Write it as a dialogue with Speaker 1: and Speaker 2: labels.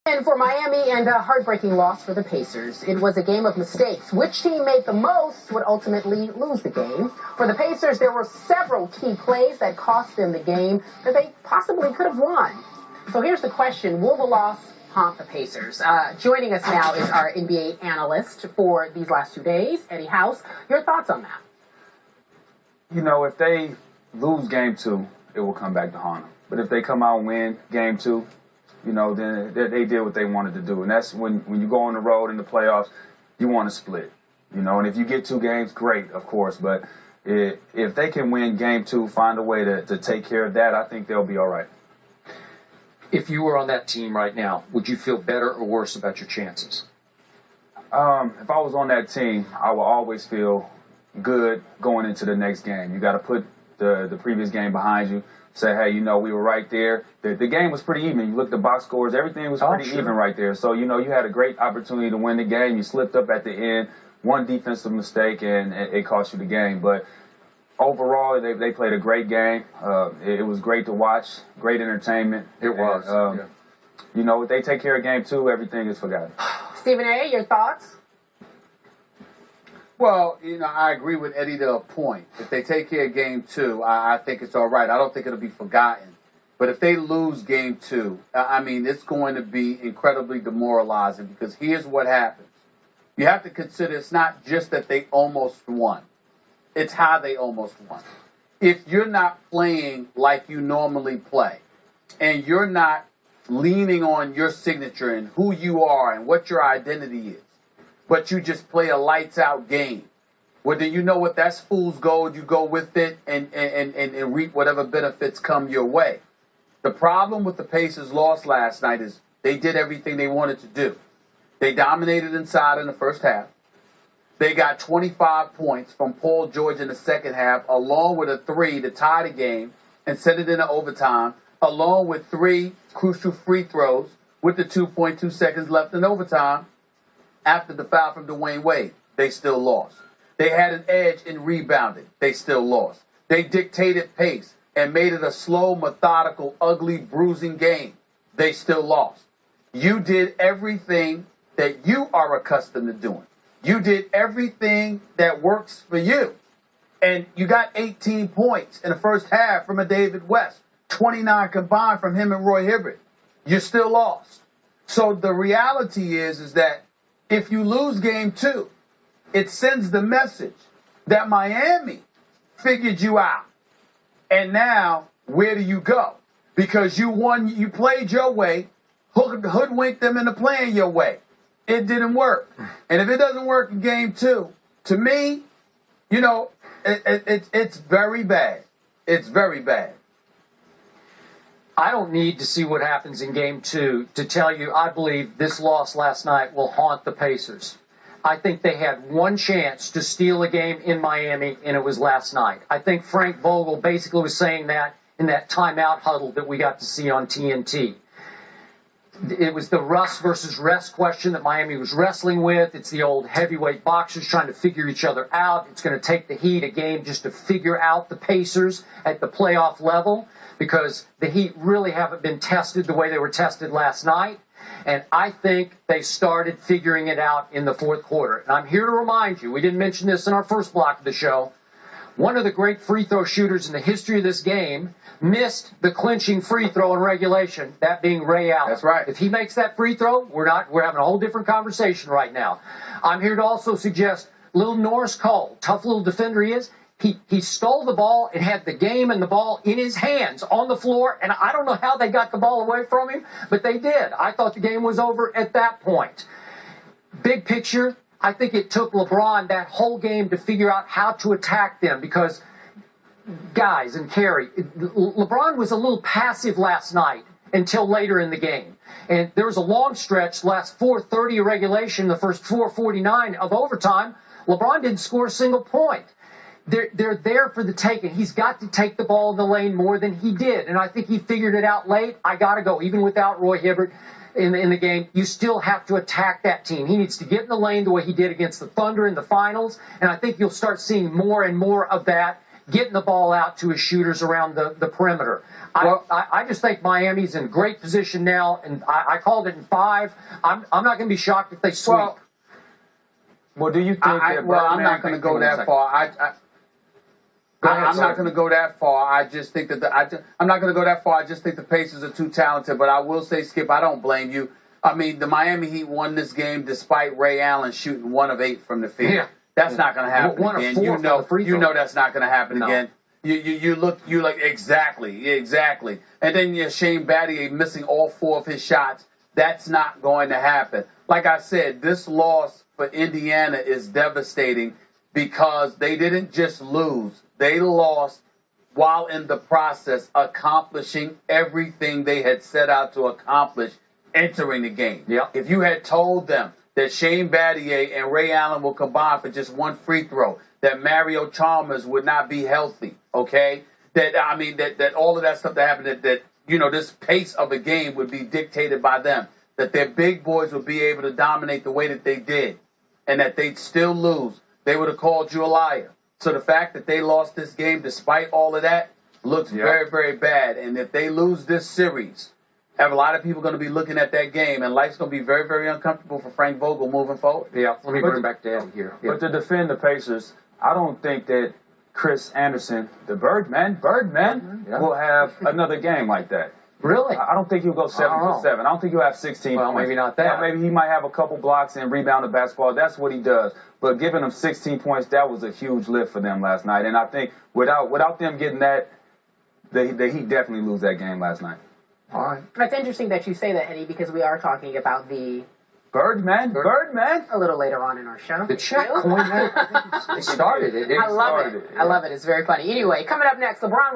Speaker 1: And for Miami and a heartbreaking loss for the Pacers. It was a game of mistakes. Which team made the most would ultimately lose the game. For the Pacers, there were several key plays that cost them the game that they possibly could have won. So here's the question. Will the loss haunt the Pacers? Joining us now is our NBA analyst for these last 2 days, Eddie House. Your thoughts on that?
Speaker 2: You know, if they lose game 2, it will come back to haunt them. But if they come out and win game 2, you know, then they did what they wanted to do. And that's when you go on the road in the playoffs, you want to split. You know, and if you get 2 games, great, of course. But if they can win game 2, find a way to take care of that, I think they'll be all right.
Speaker 3: If you were on that team right now, would you feel better or worse about your chances?
Speaker 2: If I was on that team, I would always feel good going into the next game. You got to put the previous game behind you. Say, hey, you know, we were right there. The game was pretty even. You look at the box scores, everything was pretty even right there. So, you know, you had a great opportunity to win the game. You slipped up at the end, one defensive mistake, and it cost you the game. But overall, they played a great game. It was great to watch, great entertainment.
Speaker 3: It was.
Speaker 2: And, you know, if they take care of game 2, everything is forgotten.
Speaker 1: Stephen A., your thoughts?
Speaker 4: Well, you know, I agree with Eddie to a point. If they take care of game 2, I think it's all right. I don't think it'll be forgotten. But if they lose game 2, I mean, it's going to be incredibly demoralizing because here's what happens. You have to consider it's not just that they almost won. It's how they almost won. If you're not playing like you normally play and you're not leaning on your signature and who you are and what your identity is, but you just play a lights-out game, well, then you know what? That's fool's gold. You go with it and reap whatever benefits come your way. The problem with the Pacers' loss last night is they did everything they wanted to do. They dominated inside in the first half. They got 25 points from Paul George in the second half, along with a 3 to tie the game and send it into overtime, along with 3 crucial free throws with the 2.2 seconds left in overtime. After the foul from Dwyane Wade, they still lost. They had an edge in rebounding. They still lost. They dictated pace and made it a slow, methodical, ugly, bruising game. They still lost. You did everything that you are accustomed to doing. You did everything that works for you. And you got 18 points in the first half from a David West, 29 combined from him and Roy Hibbert. You still lost. So the reality is that if you lose game 2, it sends the message that Miami figured you out. And now, where do you go? Because you won, you played your way, hoodwinked them into playing your way. It didn't work. And if it doesn't work in game 2, to me, you know, it's very bad. It's very bad.
Speaker 3: I don't need to see what happens in game 2 to tell you I believe this loss last night will haunt the Pacers. I think they had one chance to steal a game in Miami, and it was last night. I think Frank Vogel basically was saying that in that timeout huddle that we got to see on TNT. It was the Russ versus rest question that Miami was wrestling with. It's the old heavyweight boxers trying to figure each other out. It's going to take the Heat a game just to figure out the Pacers at the playoff level, because the Heat really haven't been tested the way they were tested last night. And I think they started figuring it out in the fourth quarter. And I'm here to remind you, we didn't mention this in our first block of the show, one of the great free throw shooters in the history of this game missed the clinching free throw in regulation, that being Ray Allen.
Speaker 4: That's right.
Speaker 3: If he makes that free throw, we're having a whole different conversation right now. I'm here to also suggest little Norris Cole, tough little defender he is, he stole the ball and had the game and the ball in his hands on the floor, and I don't know how they got the ball away from him, but they did. I thought the game was over at that point. Big picture, I think it took LeBron that whole game to figure out how to attack them because, guys, and Kerry, LeBron was a little passive last night until later in the game. And there was a long stretch, last 4:30 of regulation, the first 4:49 of overtime, LeBron didn't score a single point. They're there for the taking. He's got to take the ball in the lane more than he did. And I think he figured it out late. I got to go. Even without Roy Hibbert in the game, you still have to attack that team. He needs to get in the lane the way he did against the Thunder in the finals. And I think you'll start seeing more and more of that getting the ball out to his shooters around the perimeter. I just think Miami's in great position now, and I called it in 5. I'm not going to be shocked if they sweep.
Speaker 2: Well, do you think that
Speaker 4: I'm not going to go that far. I'm not going to go that far. I just think that I'm not going to go that far. I just think the Pacers are too talented. But I will say, Skip, I don't blame you. I mean, the Miami Heat won this game despite Ray Allen shooting 1 of 8 from the field. Yeah. That's not going to happen again. You know that's not going to happen again. You look exactly. And then Shane Battier missing all 4 of his shots. That's not going to happen. Like I said, this loss for Indiana is devastating because they didn't just lose. They lost while in the process accomplishing everything they had set out to accomplish entering the game.
Speaker 3: Yep.
Speaker 4: If you had told them that Shane Battier and Ray Allen will combine for just 1 free throw, that Mario Chalmers would not be healthy, okay? That all of that stuff that happened, that this pace of a game would be dictated by them, that their big boys would be able to dominate the way that they did, and that they'd still lose, they would have called you a liar. So the fact that they lost this game despite all of that looks very, very bad. And if they lose this series, have a lot of people going to be looking at that game, and life's going to be very, very uncomfortable for Frank Vogel moving forward.
Speaker 3: Yeah, let me bring back to Eddie here.
Speaker 2: But to defend the Pacers, I don't think that Chris Anderson, the Birdman, will have another game like that.
Speaker 3: Really?
Speaker 2: I don't think he'll go 7 for 7. I don't think he'll have 16
Speaker 3: well,
Speaker 2: points.
Speaker 3: Maybe not that.
Speaker 2: Yeah, maybe he might have a couple blocks and rebound the basketball. That's what he does. But giving them 16 points, that was a huge lift for them last night. And I think without them getting that, he definitely lose that game last night.
Speaker 3: All right.
Speaker 1: It's interesting that you say that, Eddie, because we are talking about the
Speaker 2: Birdman
Speaker 1: a little later on in our show.
Speaker 3: Did Shaq coin that? They started it.
Speaker 1: I love it. I love it. It's very funny. Anyway, coming up next, LeBron